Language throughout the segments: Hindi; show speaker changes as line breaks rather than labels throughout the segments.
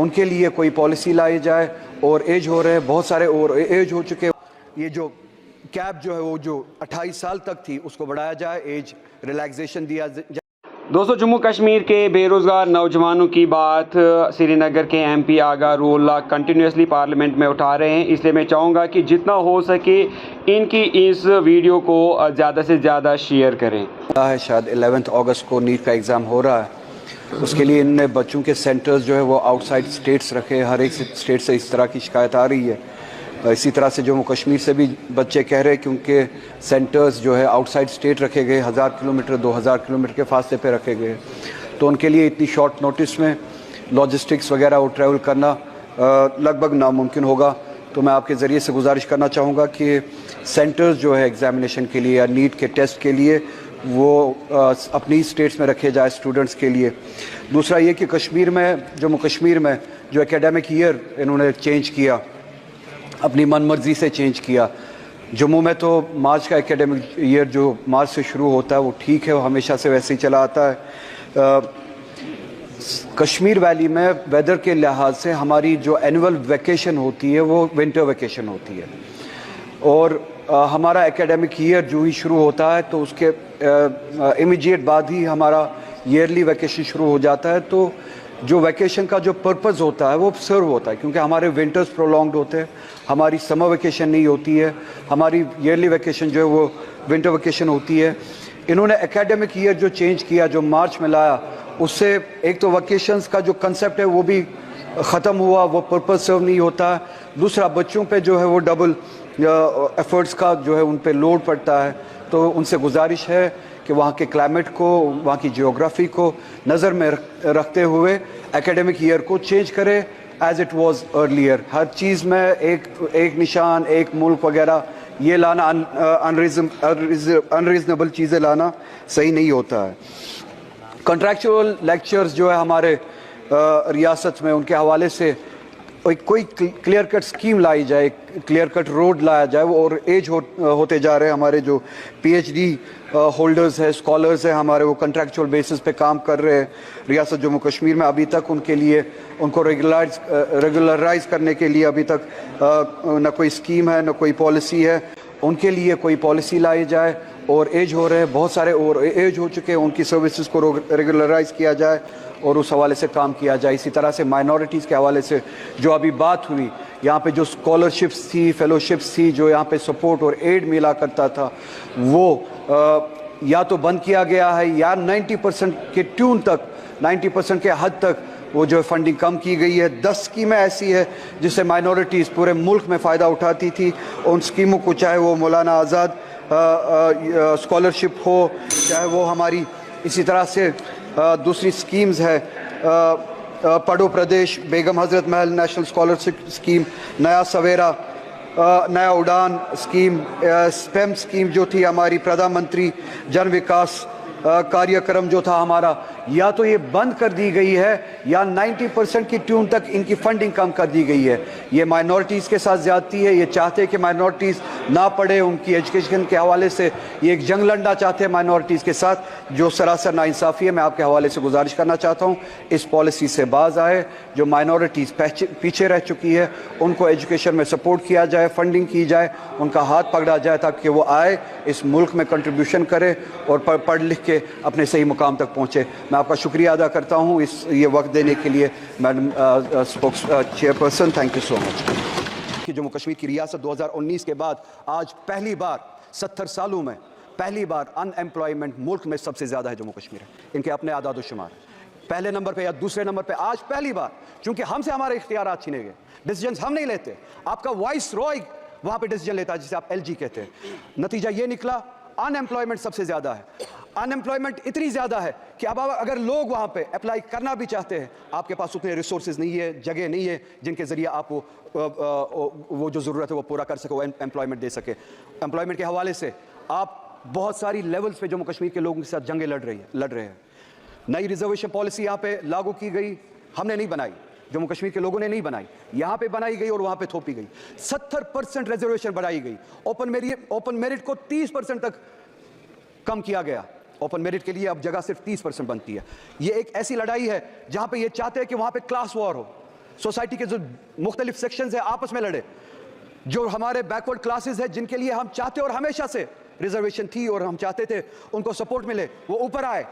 उनके लिए कोई पॉलिसी लाई जाए। और एज हो रहे हैं बहुत सारे, और एज हो चुके, ये जो कैप जो है वो जो 28 साल तक थी उसको बढ़ाया जाए, एज रिलैक्सेशन दिया जाए।
दोस्तों, जम्मू कश्मीर के बेरोज़गार नौजवानों की बात श्रीनगर के एमपी आगा रूल्ला कंटिन्यूसली पार्लियामेंट में उठा रहे हैं, इसलिए मैं चाहूँगा कि जितना हो सके इनकी इस वीडियो को ज़्यादा से ज़्यादा शेयर करें।
शायद 11 अगस्त को नीट का एग्ज़ाम हो रहा है, उसके लिए इनने बच्चों के सेंटर्स जो है वो आउटसाइड स्टेट्स रखे। हर एक स्टेट से इस तरह की शिकायत आ रही है। इसी तरह से जम्मू कश्मीर से भी बच्चे कह रहे हैं कि उनके सेंटर्स जो है आउटसाइड स्टेट रखे गए, 1000 किलोमीटर 2000 किलोमीटर के फासले पे रखे गए। तो उनके लिए इतनी शॉर्ट नोटिस में लॉजिस्टिक्स वगैरह वो ट्रैवल करना लगभग नामुमकिन होगा। तो मैं आपके ज़रिए से गुजारिश करना चाहूँगा कि सेंटर्स जो है एग्ज़ामिनेशन के लिए या नीट के टेस्ट के लिए वो अपनी स्टेट्स में रखे जाए स्टूडेंट्स के लिए। दूसरा ये कि कश्मीर में, जम्मू कश्मीर में जो एकेडमिक ईयर इन्होंने चेंज किया, अपनी मनमर्जी से चेंज किया। जम्मू में तो मार्च का एकेडमिक ईयर जो मार्च से शुरू होता है वो ठीक है, वो हमेशा से वैसे ही चला आता है। कश्मीर वैली में वेदर के लिहाज से हमारी जो एनुअल वैकेशन होती है वो विंटर वैकेशन होती है, और हमारा एकेडमिक ईयर जो ही शुरू होता है तो उसके इमीडिएट बाद ही हमारा ईयरली वैकेशन शुरू हो जाता है। तो जो वैकेशन का जो पर्पज़ होता है वो सर्व होता है, क्योंकि हमारे विंटर्स प्रोलॉन्ग्ड होते हैं, हमारी समर वैकेशन नहीं होती है, हमारी ईयरली वैकेशन जो है वो विंटर वैकेशन होती है। इन्होंने एकेडमिक ईयर जो चेंज किया, जो मार्च में लाया, उससे एक तो वैकेशंस का जो कंसेप्ट है वो भी ख़त्म हुआ, वो पर्पज़ सर्व नहीं होता है। दूसरा, बच्चों पे जो है वो डबल एफर्ट्स का जो है उन पे लोड पड़ता है। तो उनसे गुजारिश है कि वहाँ के क्लाइमेट को, वहाँ की जियोग्राफी को नज़र में रखते हुए एकेडमिक ईयर को चेंज करें एज इट वाज अर्लियर। हर चीज़ में एक निशान, एक मुल्क वगैरह ये लाना, अनरीजनेबल चीज़ें लाना सही नहीं होता है। कॉन्ट्रैक्चुअल लेक्चर्स जो है हमारे रियासत में, उनके हवाले से कोई क्लियर कट स्कीम लाई जाए, क्लियर कट रोड लाया जाए। और एज होते जा रहे हैं हमारे जो पीएचडी होल्डर्स हैं, स्कॉलर्स हैं हमारे, वो कॉन्ट्रैक्चुअल बेसिस पे काम कर रहे हैं रियासत जम्मू कश्मीर में। अभी तक उनके लिए, उनको रेगुलराइज करने के लिए अभी तक न कोई स्कीम है, न कोई पॉलिसी है। उनके लिए कोई पॉलिसी लाई जाए। और एज हो रहे हैं बहुत सारे, और एज हो चुके हैं, उनकी सर्विसेज को रेगुलराइज किया जाए और उस हवाले से काम किया जाए। इसी तरह से माइनॉरिटीज़ के हवाले से जो अभी बात हुई, यहाँ पे जो स्कॉलरशिप्स थी, फेलोशिप्स थी, जो यहाँ पे सपोर्ट और एड मिला करता था, वो या तो बंद किया गया है या 90% के ट्यून तक, 90% के हद तक वो जो फंडिंग कम की गई है। 10 स्कीमें ऐसी है जिससे माइनॉरिटीज़ पूरे मुल्क में फ़ायदा उठाती थी। उन स्कीमों को, चाहे वो मौलाना आज़ाद स्कॉलरशिप हो, चाहे वो हमारी इसी तरह से दूसरी स्कीम्स है, पढ़ो प्रदेश, बेगम हज़रत महल नेशनल स्कॉलरशिप स्कीम, नया सवेरा, नया उड़ान स्कीम, स्पेम स्कीम जो थी हमारी, प्रधानमंत्री जन विकास कार्यक्रम जो था हमारा, या तो ये बंद कर दी गई है या 90% की ट्यून तक इनकी फंडिंग कम कर दी गई है। ये माइनॉरिटीज़ के साथ ज़्यादती है। ये चाहते हैं कि माइनॉरिटीज़ ना पढ़े, उनकी एजुकेशन के हवाले से ये एक जंग लड़ना चाहते हैं माइनॉरिटीज़ के साथ, जो सरासर नाइंसाफ़ी है। मैं आपके हवाले से गुजारिश करना चाहता हूँ इस पॉलिसी से बाज आए। जो माइनॉरिटीज़ पीछे रह चुकी है उनको एजुकेशन में सपोर्ट किया जाए, फंडिंग की जाए, उनका हाथ पकड़ा जाए ताकि वो आए, इस मुल्क में कंट्रीब्यूशन करे और पढ़ लिख के अपने सही मुकाम तक पहुँचे। मैं आपका शुक्रिया अदा करता हूँ ये वक्त देने के लिए madam spokes chairperson. Thank you so much. कि जम्मू कश्मीर की रियासत 2019 के बाद आज पहली बार 70 सालों में पहली बार अनएम्प्लॉयमेंट मुल्क में सबसे ज़्यादा है जम्मू कश्मीर है। इनके अपने आदाद शुमार पहले नंबर पे या दूसरे नंबर पे आज पहली बार, क्योंकि हमसे हमारे इख्तियारात छीने गए, डिसीजन हम नहीं लेते, आपका वॉइस रॉय वहाँ पे डिसीजन लेता है जिसे आप एलजी कहते हैं। नतीजा ये निकला, अनएम्प्लॉयमेंट सबसे ज़्यादा है। अनएम्प्लॉयमेंट इतनी ज़्यादा है कि अब अगर लोग वहाँ पे अप्लाई करना भी चाहते हैं, आपके पास उतने रिसोर्सेज नहीं है, जगह नहीं है जिनके ज़रिए आप वो जो ज़रूरत है वो पूरा कर सके, वो एम्प्लॉयमेंट दे सके। एम्प्लॉयमेंट के हवाले से आप बहुत सारी लेवल्स पे जम्मू कश्मीर के लोगों के साथ जंगें लड़ रहे हैं। नई रिजर्वेशन पॉलिसी यहाँ पे लागू की गई, हमने नहीं बनाई, जम्मू कश्मीर के लोगों ने नहीं बनाई, यहाँ पे बनाई गई और वहाँ पे थोपी गई। 70% रिजर्वेशन बढ़ाई गई। ओपन मेरिट को 30% तक कम किया गया। ओपन मेरिट के लिए अब जगह सिर्फ 30% बनती है। ये एक ऐसी लड़ाई है जहां पे ये चाहते हैं कि वहां पे क्लास वॉर हो, सोसाइटी के जो मुख्तलिफ सेक्शंस है आपस में लड़े, जो हमारे बैकवर्ड क्लासेस है जिनके लिए हम चाहते और हमेशा से रिजर्वेशन थी और हम चाहते थे उनको सपोर्ट मिले, वो ऊपर आए,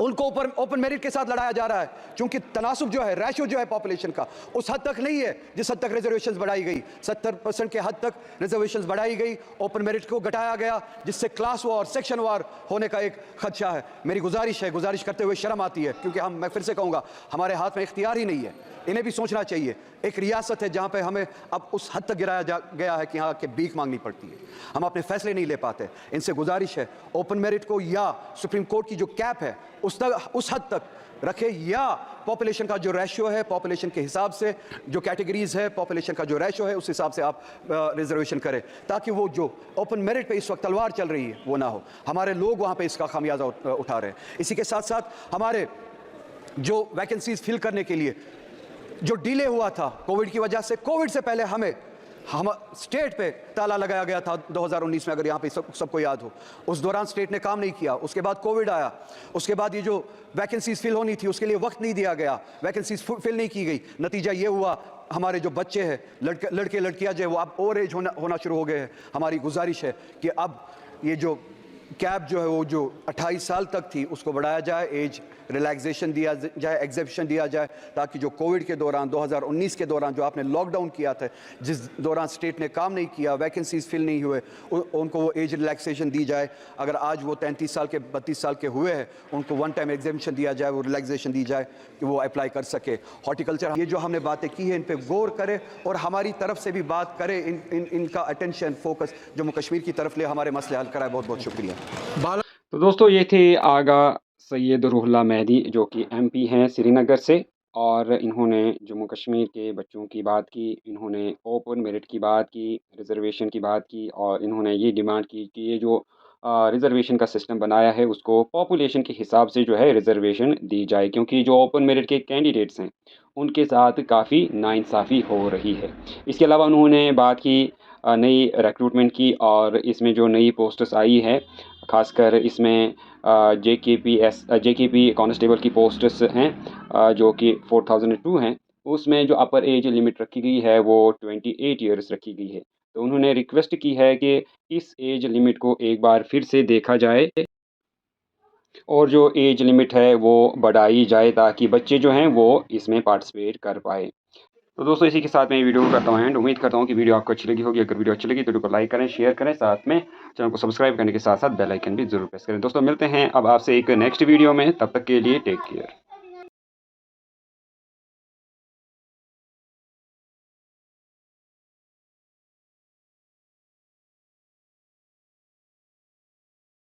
उनको ऊपर ओपन मेरिट के साथ लड़ाया जा रहा है। क्योंकि तनासुब जो है, रेशो जो है पॉपुलेशन का, उस हद तक नहीं है जिस हद तक रिजर्वेशंस बढ़ाई गई। 70% के हद तक रिजर्वेशंस बढ़ाई गई, ओपन मेरिट को घटाया गया, जिससे क्लास वार, सेक्शन वार होने का एक खदशा है। मेरी गुजारिश करते हुए शर्म आती है, क्योंकि मैं फिर से कहूँगा, हमारे हाथ में इख्तियार ही नहीं है। इन्हें भी सोचना चाहिए। एक रियासत है जहाँ पे हमें अब उस हद तक गिराया गया है कि यहाँ के भीख मांगनी पड़ती है, हम अपने फैसले नहीं ले पाते। इनसे गुजारिश है ओपन मेरिट को या सुप्रीम कोर्ट की जो कैप है उस हद तक रखे, या पॉपुलेशन का जो रेशियो है, पॉपुलेशन के हिसाब से जो कैटेगरीज है, पॉपुलेशन का जो रेशियो है, उस हिसाब से आप रिजर्वेशन करें, ताकि वो जो ओपन मेरिट पे इस वक्त तलवार चल रही है वो ना हो। हमारे लोग वहाँ पे इसका खामियाजा उठा रहे हैं। इसी के साथ साथ हमारे जो वैकेंसीज फिल करने के लिए जो डिले हुआ था कोविड की वजह से, कोविड से पहले हम स्टेट पे ताला लगाया गया था 2019 में, अगर यहाँ पे सबको याद हो। उस दौरान स्टेट ने काम नहीं किया, उसके बाद कोविड आया, उसके बाद ये जो वैकेंसीज फिल होनी थी उसके लिए वक्त नहीं दिया गया, वैकेंसीज फिल नहीं की गई। नतीजा ये हुआ हमारे जो बच्चे हैं, लड़के लड़कियाँ जो वो अब ओवर एज होना शुरू हो गए हैं। हमारी गुजारिश है कि अब ये जो कैप जो है वो जो 28 साल तक थी उसको बढ़ाया जाए, एज रिलैक्सेशन दिया जाए, एग्जेप्शन दिया जाए, ताकि जो कोविड के दौरान 2019 के दौरान जो आपने लॉकडाउन किया था, जिस दौरान स्टेट ने काम नहीं किया, वैकेंसीज फिल नहीं हुए, उनको वो एज रिलैक्सेशन दी जाए। अगर आज वो 33 साल के 32 साल के हुए हैं, उनको वन टाइम एग्जेप्शन दिया जाए, वो रिलैक्सेशन दी जाए कि वो अप्लाई कर सके। हॉर्टिकल्चर, ये जो हमने बातें की हैं इन पर गौर करे और हमारी तरफ से भी बात करे, इनका अटेंशन फोकस जम्मू कश्मीर की तरफ ले, हमारे मसले हल कराए। बहुत बहुत शुक्रिया।
तो दोस्तों ये थे आगा सैयद रूहुल्लाह मेहदी, जो कि एमपी हैं श्रीनगर से, और इन्होंने जम्मू कश्मीर के बच्चों की बात की, इन्होंने ओपन मेरिट की बात की, रिज़र्वेशन की बात की, और इन्होंने ये डिमांड की कि ये जो रिज़र्वेशन का सिस्टम बनाया है उसको पॉपुलेशन के हिसाब से जो है रिज़र्वेशन दी जाए, क्योंकि जो ओपन मेरिट के कैंडिडेट्स हैं उनके साथ काफ़ी नाइंसाफ़ी हो रही है। इसके अलावा उन्होंने बात की नई रिक्रूटमेंट की, और इसमें जो नई पोस्ट्स आई है, ख़ासकर इसमें जेकेपी कांस्टेबल की पोस्ट्स हैं जो कि 4002 हैं, उसमें जो अपर एज लिमिट रखी गई है वो 28 ईयर्स रखी गई है। तो उन्होंने रिक्वेस्ट की है कि इस एज लिमिट को एक बार फिर से देखा जाए और जो एज लिमिट है वो बढ़ाई जाए, ताकि बच्चे जो हैं वो इसमें पार्टिसिपेट कर पाए। तो दोस्तों इसी के साथ मैं ये वीडियो करता हूँ एंड। उम्मीद करता हूँ कि वीडियो आपको अच्छी लगी होगी। अगर वीडियो अच्छी लगी तो वीडियो को लाइक करें, शेयर करें, साथ में चैनल को सब्सक्राइब करने के साथ साथ बेल आइकन भी जरूर प्रेस करें। दोस्तों मिलते हैं अब आपसे एक नेक्स्ट वीडियो में, तब तक के लिए टेक केयर।